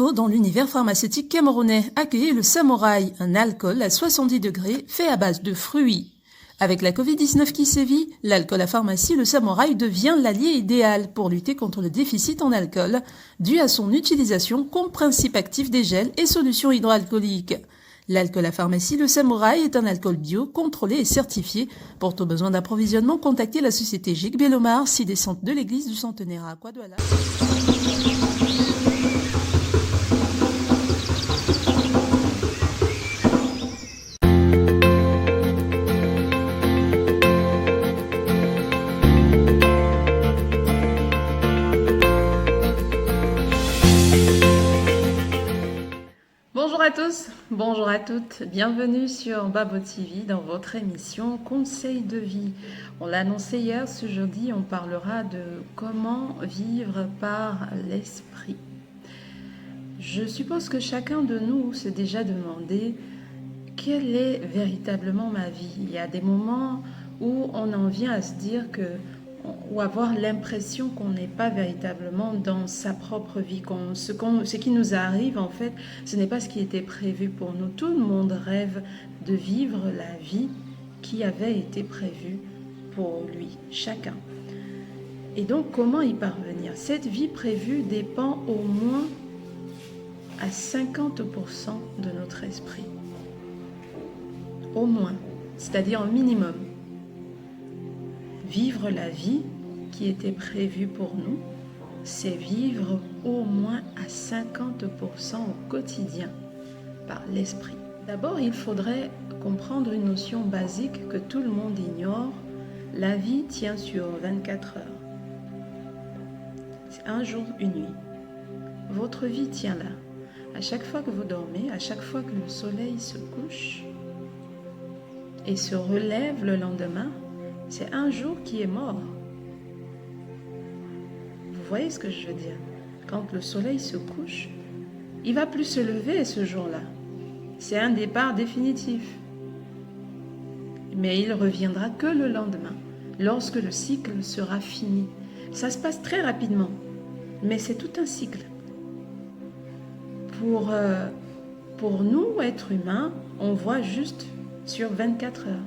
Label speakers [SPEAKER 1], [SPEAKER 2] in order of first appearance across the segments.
[SPEAKER 1] Bordeaux, dans l'univers pharmaceutique camerounais, accueillait le Samouraï, un alcool à 70 degrés fait à base de fruits. Avec la Covid-19 qui sévit, l'alcool à pharmacie, le Samouraï devient l'allié idéal pour lutter contre le déficit en alcool, dû à son utilisation comme principe actif des gels et solutions hydroalcooliques. L'alcool à pharmacie, le Samouraï, est un alcool bio, contrôlé et certifié. Pour tout besoin d'approvisionnement, contactez la société Gic Bellomar, 6 descente de l'église du Centenaire à Aquadouala.
[SPEAKER 2] Bonjour à tous, bonjour à toutes, bienvenue sur Babo TV dans votre émission Conseil de vie. On l'a annoncé hier, ce jeudi on parlera de comment vivre par l'esprit. Je suppose que chacun de nous s'est déjà demandé quelle est véritablement ma vie. Il y a des moments où on en vient à se dire que ou avoir l'impression qu'on n'est pas véritablement dans sa propre vie, ce qui nous arrive en fait, ce n'est pas ce qui était prévu pour nous. Tout le monde rêve de vivre la vie qui avait été prévue pour lui, chacun. Et donc comment y parvenir? Cette vie prévue dépend au moins à 50% de notre esprit. Au moins, c'est-à-dire au minimum. Vivre la vie qui était prévue pour nous, c'est vivre au moins à 50% au quotidien par l'esprit. D'abord, il faudrait comprendre une notion basique que tout le monde ignore. La vie tient sur 24 heures. C'est un jour, une nuit. Votre vie tient là. À chaque fois que vous dormez, à chaque fois que le soleil se couche et se relève le lendemain, c'est un jour qui est mort. Vous voyez ce que je veux dire? Quand le soleil se couche, il ne va plus se lever ce jour-là. C'est un départ définitif. Mais il ne reviendra que le lendemain, lorsque le cycle sera fini. Ça se passe très rapidement, mais c'est tout un cycle. Pour nous, êtres humains, on voit juste sur 24 heures.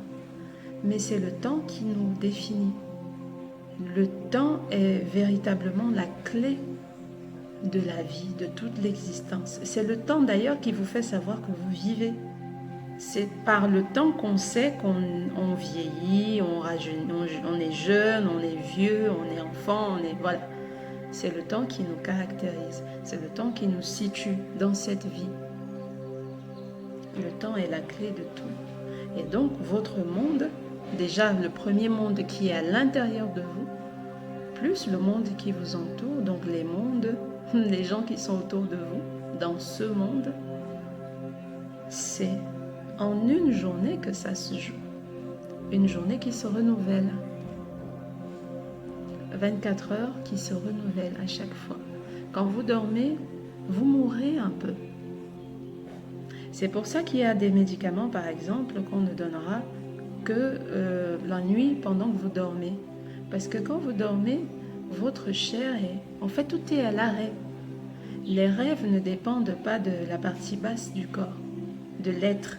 [SPEAKER 2] Mais c'est le temps qui nous définit. Le temps est véritablement la clé de la vie, de toute l'existence. C'est le temps d'ailleurs qui vous fait savoir que vous vivez. C'est par le temps qu'on sait qu'on vieillit, on est jeune, on est vieux, on est enfant, voilà. C'est le temps qui nous caractérise. C'est le temps qui nous situe dans cette vie. Le temps est la clé de tout. Et donc, votre monde, déjà le premier monde qui est à l'intérieur de vous, plus le monde qui vous entoure, donc les gens qui sont autour de vous, dans ce monde, c'est en une journée que ça se joue. Une journée qui se renouvelle. 24 heures qui se renouvellent à chaque fois. Quand vous dormez, vous mourrez un peu. C'est pour ça qu'il y a des médicaments, par exemple, qu'on ne donnera que la nuit pendant que vous dormez. Parce que quand vous dormez, votre chair est... En fait, tout est à l'arrêt. Les rêves ne dépendent pas de la partie basse du corps, de l'être.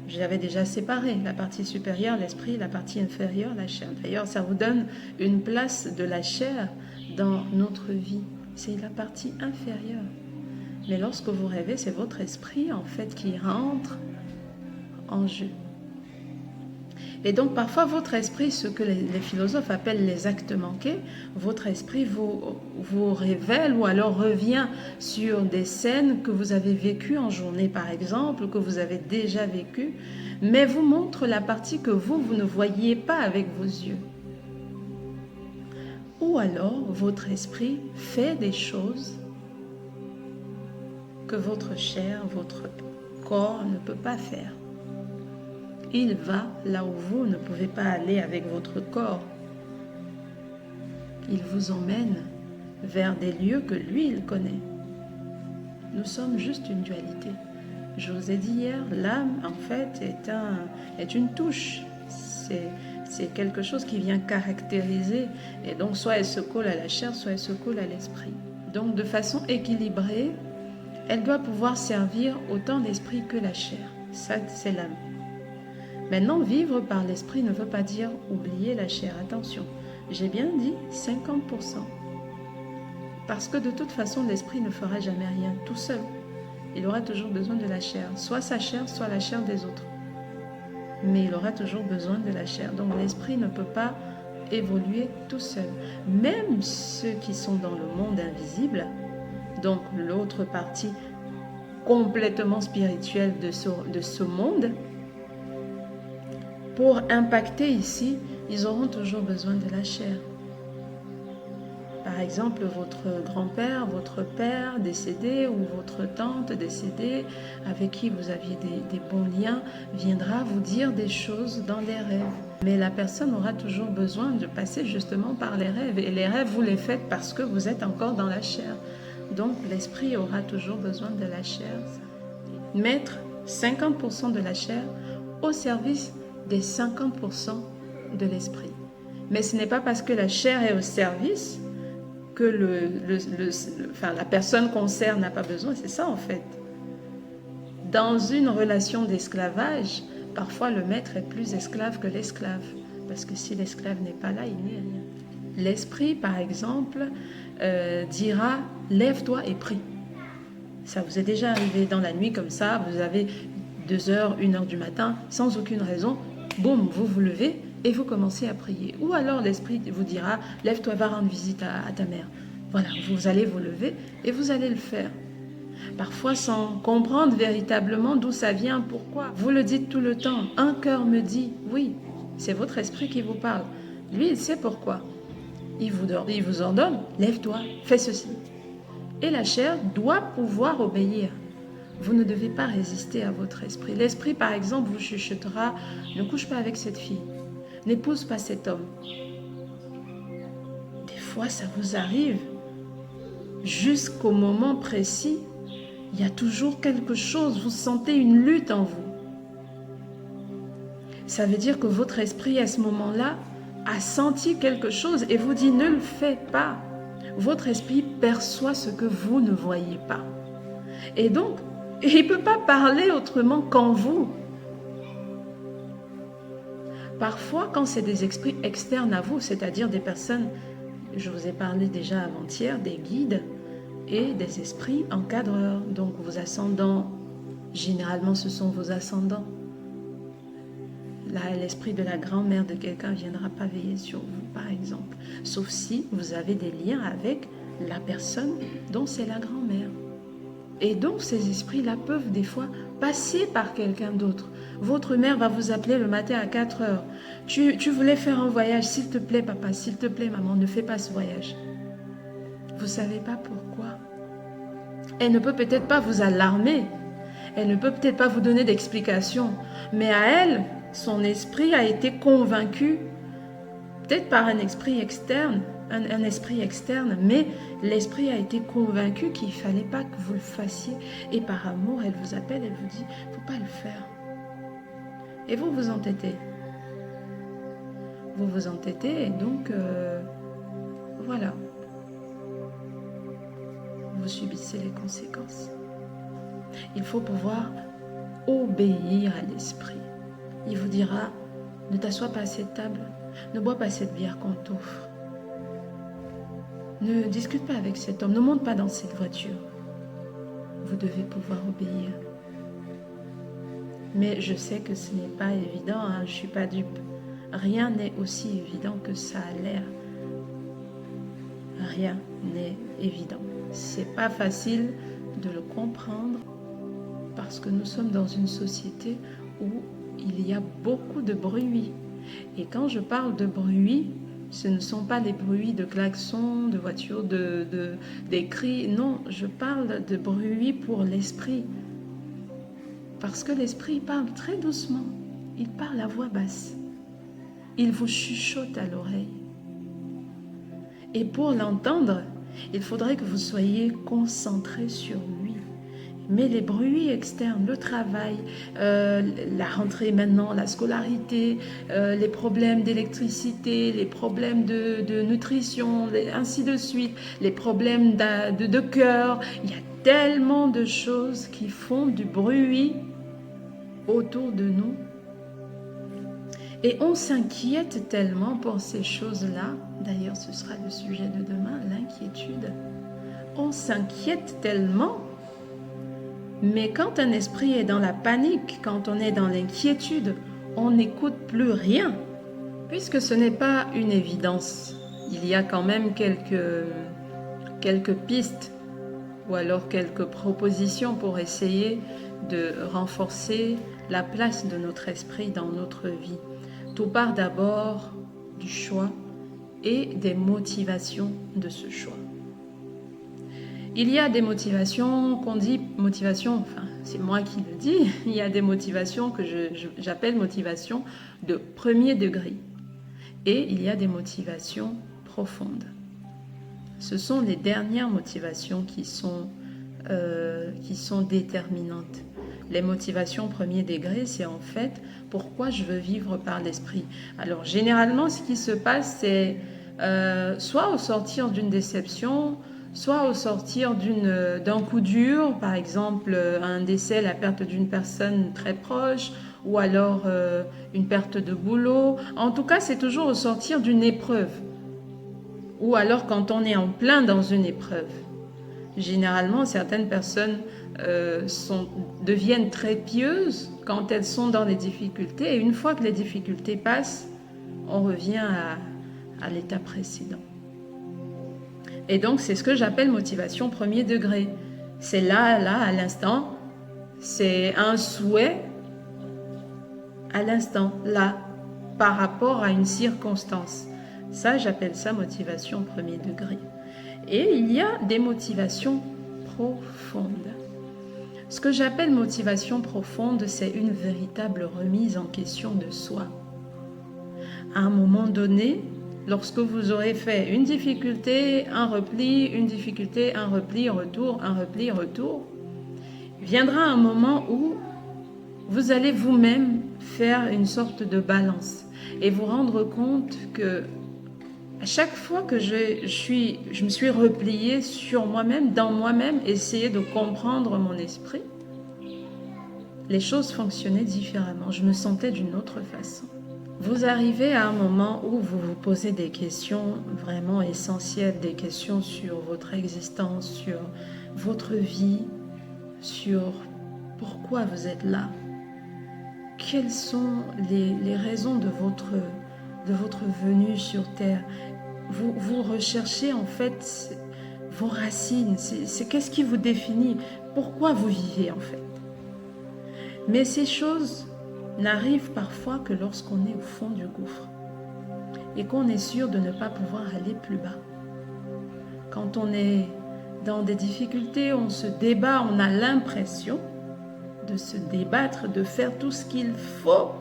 [SPEAKER 2] J'avais déjà séparé la partie supérieure, l'esprit, la partie inférieure, la chair. D'ailleurs, ça vous donne une place de la chair dans notre vie. C'est la partie inférieure. Mais lorsque vous rêvez, c'est votre esprit, en fait, qui rentre en jeu. Et donc, parfois, votre esprit, ce que les philosophes appellent les actes manqués, votre esprit vous révèle ou alors revient sur des scènes que vous avez vécues en journée, par exemple, que vous avez déjà vécues, mais vous montre la partie que vous ne voyiez pas avec vos yeux. Ou alors, votre esprit fait des choses que votre chair, votre corps ne peut pas faire. Il va là où vous ne pouvez pas aller avec votre corps. Il vous emmène vers des lieux que lui, il connaît. Nous sommes juste une dualité. Je vous ai dit hier, l'âme, en fait, est une touche. C'est quelque chose qui vient caractériser. Et donc, soit elle se colle à la chair, soit elle se colle à l'esprit. Donc de façon équilibrée, elle doit pouvoir servir autant l'esprit que la chair. Ça, c'est l'âme. Maintenant, vivre par l'esprit ne veut pas dire oublier la chair. Attention, j'ai bien dit 50%. Parce que de toute façon, l'esprit ne fera jamais rien tout seul. Il aura toujours besoin de la chair, soit sa chair, soit la chair des autres. Mais il aura toujours besoin de la chair. Donc l'esprit ne peut pas évoluer tout seul. Même ceux qui sont dans le monde invisible, donc l'autre partie complètement spirituelle de ce monde, pour impacter ici, ils auront toujours besoin de la chair. Par exemple, votre grand-père, votre père décédé ou votre tante décédée, avec qui vous aviez des bons liens, viendra vous dire des choses dans les rêves. Mais la personne aura toujours besoin de passer justement par les rêves. Et les rêves, vous les faites parce que vous êtes encore dans la chair. Donc l'esprit aura toujours besoin de la chair. Mettre 50% de la chair au service des 50% de l'esprit. Mais ce n'est pas parce que la chair est au service que la personne concernée n'a pas besoin, c'est ça en fait. Dans une relation d'esclavage, parfois le maître est plus esclave que l'esclave, parce que si l'esclave n'est pas là, il n'est rien. L'esprit, par exemple, dira « lève-toi et prie ». Ça vous est déjà arrivé dans la nuit comme ça, vous avez 2h, 1h du matin, sans aucune raison, boum, vous vous levez, et vous commencez à prier. Ou alors l'esprit vous dira, lève-toi, va rendre visite à ta mère. Voilà, vous allez vous lever et vous allez le faire. Parfois sans comprendre véritablement d'où ça vient, pourquoi. Vous le dites tout le temps, un cœur me dit, oui, c'est votre esprit qui vous parle. Lui, il sait pourquoi. Il vous ordonne, lève-toi, fais ceci. Et la chair doit pouvoir obéir. Vous ne devez pas résister à votre esprit. L'esprit, par exemple, vous chuchotera, ne couche pas avec cette fille. N'épouse pas cet homme. Des fois, ça vous arrive. Jusqu'au moment précis, il y a toujours quelque chose. Vous sentez une lutte en vous. Ça veut dire que votre esprit, à ce moment-là, a senti quelque chose et vous dit ne le fais pas. Votre esprit perçoit ce que vous ne voyez pas. Et donc, il ne peut pas parler autrement qu'en vous. Parfois, quand c'est des esprits externes à vous, c'est-à-dire des personnes, je vous ai parlé déjà avant-hier, des guides et des esprits encadreurs, donc vos ascendants, généralement ce sont vos ascendants. Là, l'esprit de la grand-mère de quelqu'un ne viendra pas veiller sur vous, par exemple, sauf si vous avez des liens avec la personne dont c'est la grand-mère. Et donc, ces esprits-là peuvent des fois passer par quelqu'un d'autre. Votre mère va vous appeler le matin à 4 heures. Tu voulais faire un voyage, s'il te plaît papa, s'il te plaît maman, ne fais pas ce voyage. Vous ne savez pas pourquoi. Elle ne peut peut-être pas vous alarmer. Elle ne peut peut-être pas vous donner d'explication. Mais à elle, son esprit a été convaincu, peut-être par un esprit externe, mais l'esprit a été convaincu qu'il ne fallait pas que vous le fassiez. Et par amour, elle vous appelle, elle vous dit, il ne faut pas le faire. Et vous vous entêtez. Vous vous entêtez et donc, voilà. Vous subissez les conséquences. Il faut pouvoir obéir à l'esprit. Il vous dira, ne t'assois pas à cette table, ne bois pas cette bière qu'on t'offre. Ne discute pas avec cet homme, ne monte pas dans cette voiture. Vous devez pouvoir obéir. Mais je sais que ce n'est pas évident, hein, je ne suis pas dupe. Rien n'est aussi évident que ça a l'air. Rien n'est évident. C'est pas facile de le comprendre parce que nous sommes dans une société où il y a beaucoup de bruit. Et quand je parle de bruit, ce ne sont pas les bruits de klaxons, de voitures, des cris. Non, je parle de bruit pour l'esprit. Parce que l'esprit parle très doucement. Il parle à voix basse. Il vous chuchote à l'oreille. Et pour l'entendre, il faudrait que vous soyez concentré sur lui. Mais les bruits externes, le travail, la rentrée maintenant, la scolarité, les problèmes d'électricité, les problèmes de nutrition, ainsi de suite, les problèmes de cœur, il y a tellement de choses qui font du bruit autour de nous. Et on s'inquiète tellement pour ces choses-là. D'ailleurs, ce sera le sujet de demain, l'inquiétude. On s'inquiète tellement. Mais quand un esprit est dans la panique, quand on est dans l'inquiétude, on n'écoute plus rien. Puisque ce n'est pas une évidence. Il y a quand même quelques pistes ou alors quelques propositions pour essayer de renforcer la place de notre esprit dans notre vie. Tout part d'abord du choix et des motivations de ce choix. Il y a des motivations qu'on dit motivation, enfin c'est moi qui le dis, il y a des motivations que j'appelle motivations de premier degré et il y a des motivations profondes. Ce sont les dernières motivations qui sont déterminantes. Les motivations premier degré, c'est en fait pourquoi je veux vivre par l'esprit. Alors généralement, ce qui se passe, c'est soit au sortir d'une déception, soit au sortir d'un coup dur, par exemple un décès, la perte d'une personne très proche, ou alors une perte de boulot. En tout cas, c'est toujours au sortir d'une épreuve, ou alors quand on est en plein dans une épreuve. Généralement, certaines personnes deviennent très pieuses quand elles sont dans les difficultés, et une fois que les difficultés passent, on revient à l'état précédent. Et donc, c'est ce que j'appelle motivation premier degré. C'est là, à l'instant, c'est un souhait à l'instant, là, par rapport à une circonstance. Ça, j'appelle ça motivation premier degré. Et il y a des motivations profondes. Ce que j'appelle motivation profonde, c'est une véritable remise en question de soi. À un moment donné, lorsque vous aurez fait une difficulté, un repli, une difficulté, un repli, retour, un repli, retour, viendra un moment où vous allez vous-même faire une sorte de balance et vous rendre compte que à chaque fois que je me suis repliée sur moi-même, dans moi-même, essayer de comprendre mon esprit, les choses fonctionnaient différemment. Je me sentais d'une autre façon. Vous arrivez à un moment où vous vous posez des questions vraiment essentielles, des questions sur votre existence, sur votre vie, sur pourquoi vous êtes là. Quelles sont les raisons de votre venue sur Terre? Vous recherchez en fait vos racines, c'est qu'est-ce qui vous définit? Pourquoi vous vivez en fait? Mais ces choses n'arrivent parfois que lorsqu'on est au fond du gouffre et qu'on est sûr de ne pas pouvoir aller plus bas. Quand on est dans des difficultés, on se débat, on a l'impression de se débattre, de faire tout ce qu'il faut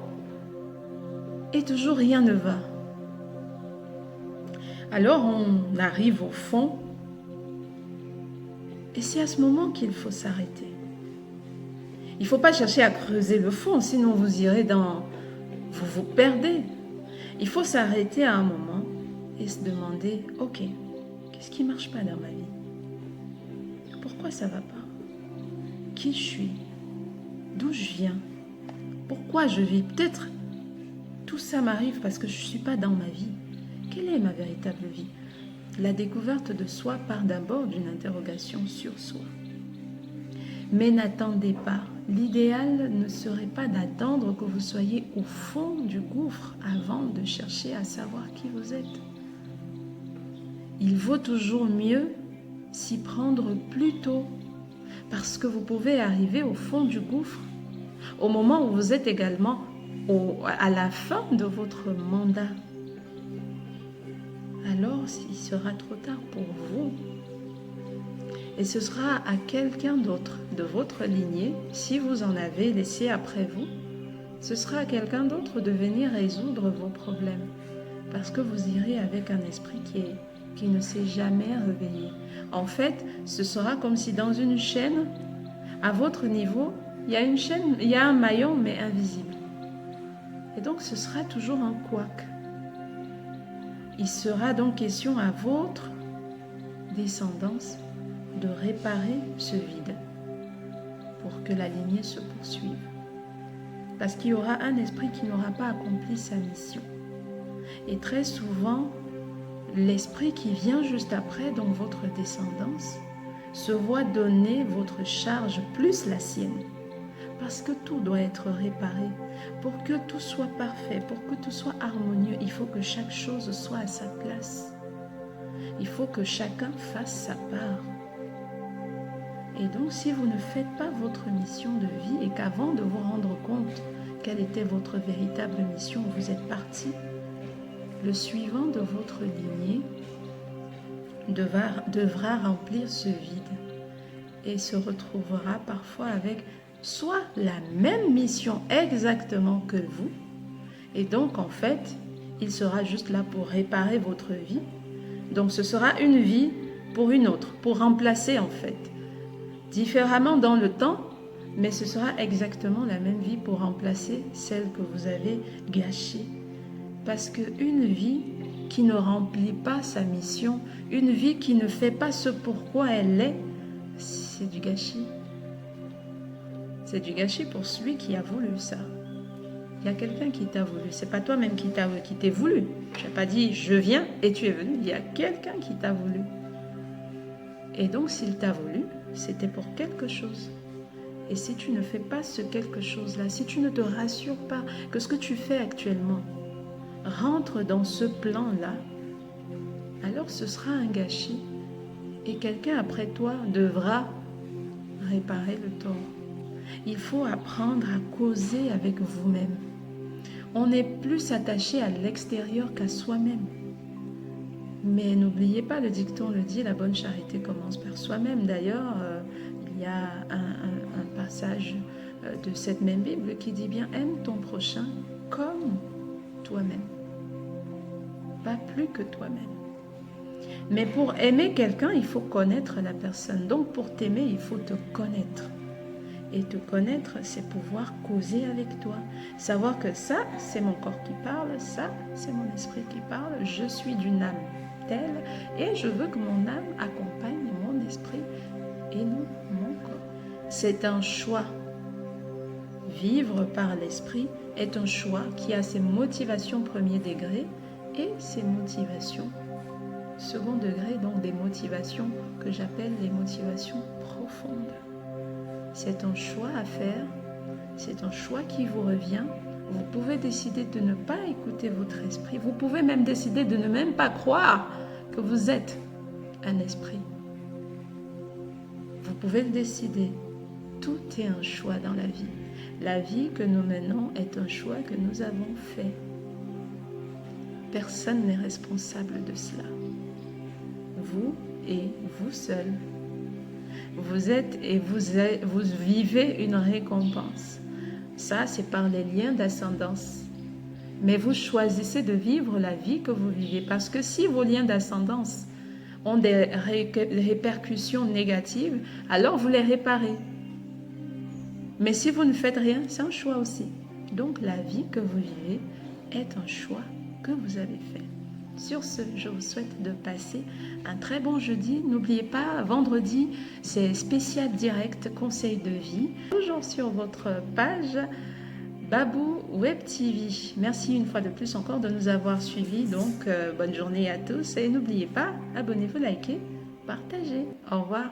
[SPEAKER 2] et toujours rien ne va. Alors on arrive au fond et c'est à ce moment qu'il faut s'arrêter. Il ne faut pas chercher à creuser le fond, sinon vous irez vous vous perdez. Il faut s'arrêter à un moment et se demander, ok, qu'est-ce qui ne marche pas dans ma vie? Pourquoi ça ne va pas? Qui je suis? D'où je viens? Pourquoi je vis? Peut-être tout ça m'arrive parce que je ne suis pas dans ma vie. Quelle est ma véritable vie? La découverte de soi part d'abord d'une interrogation sur soi. Mais n'attendez pas. L'idéal ne serait pas d'attendre que vous soyez au fond du gouffre avant de chercher à savoir qui vous êtes. Il vaut toujours mieux s'y prendre plus tôt, parce que vous pouvez arriver au fond du gouffre au moment où vous êtes également à la fin de votre mandat. Alors, il sera trop tard pour vous. Et ce sera à quelqu'un d'autre de votre lignée, si vous en avez laissé après vous, ce sera à quelqu'un d'autre de venir résoudre vos problèmes. Parce que vous irez avec un esprit qui ne s'est jamais réveillé. En fait, ce sera comme si dans une chaîne, À votre niveau, il y a une chaîne, il y a un maillon, mais invisible. Et donc, ce sera toujours un couac. Il sera donc question à votre descendance de réparer ce vide pour que la lignée se poursuive. Parce qu'il y aura un esprit qui n'aura pas accompli sa mission. Et très souvent, l'esprit qui vient juste après, donc votre descendance, se voit donner votre charge plus la sienne. Parce que tout doit être réparé. Pour que tout soit parfait, pour que tout soit harmonieux, il faut que chaque chose soit à sa place. Il faut que chacun fasse sa part. Et donc, si vous ne faites pas votre mission de vie et qu'avant de vous rendre compte quelle était votre véritable mission, vous êtes parti, le suivant de votre lignée devra remplir ce vide et se retrouvera parfois avec soit la même mission exactement que vous, et donc en fait, il sera juste là pour réparer votre vie. Donc ce sera une vie pour une autre, pour remplacer en fait. Différemment dans le temps, mais ce sera exactement la même vie pour remplacer celle que vous avez gâchée. Parce qu'une vie qui ne remplit pas sa mission, une vie qui ne fait pas ce pourquoi elle est, c'est du gâchis. C'est du gâchis pour celui qui a voulu ça. Il y a quelqu'un qui t'a voulu. C'est pas toi-même qui t'es voulu. Je n'ai pas dit je viens et tu es venu. Il y a quelqu'un qui t'a voulu. Et donc s'il t'a voulu, c'était pour quelque chose. Et si tu ne fais pas ce quelque chose-là, si tu ne te rassures pas que ce que tu fais actuellement rentre dans ce plan-là, alors ce sera un gâchis. Et quelqu'un après toi devra réparer le tort. Il faut apprendre à causer avec vous-même. On est plus attaché à l'extérieur qu'à soi-même. Mais n'oubliez pas, le dicton le dit, la bonne charité commence par soi-même. D'ailleurs, il y a un passage de cette même Bible qui dit bien « Aime ton prochain comme toi-même ». Pas plus que toi-même. Mais pour aimer quelqu'un, il faut connaître la personne. Donc pour t'aimer, il faut te connaître. Et te connaître, c'est pouvoir causer avec toi. Savoir que ça, c'est mon corps qui parle, ça, c'est mon esprit qui parle. Je suis d'une âme telle et je veux que mon âme accompagne mon esprit et non mon corps. C'est un choix. Vivre par l'esprit est un choix qui a ses motivations premier degré et ses motivations second degré, donc des motivations que j'appelle les motivations profondes. C'est un choix à faire, c'est un choix qui vous revient. Vous pouvez décider de ne pas écouter votre esprit. Vous pouvez même décider de ne même pas croire que vous êtes un esprit. Vous pouvez le décider. Tout est un choix dans la vie. La vie que nous menons est un choix que nous avons fait. Personne n'est responsable de cela. Vous et vous seul. Vous êtes et vous vivez une récompense. Ça, c'est par les liens d'ascendance. Mais vous choisissez de vivre la vie que vous vivez. Parce que si vos liens d'ascendance ont des répercussions négatives, alors vous les réparez. Mais si vous ne faites rien, c'est un choix aussi. Donc la vie que vous vivez est un choix que vous avez fait. Sur ce, je vous souhaite de passer un très bon jeudi. N'oubliez pas, vendredi, c'est spécial direct conseil de vie. Toujours sur votre page Babou Web TV. Merci une fois de plus encore de nous avoir suivis. Donc, bonne journée à tous. Et n'oubliez pas, abonnez-vous, likez, partagez. Au revoir.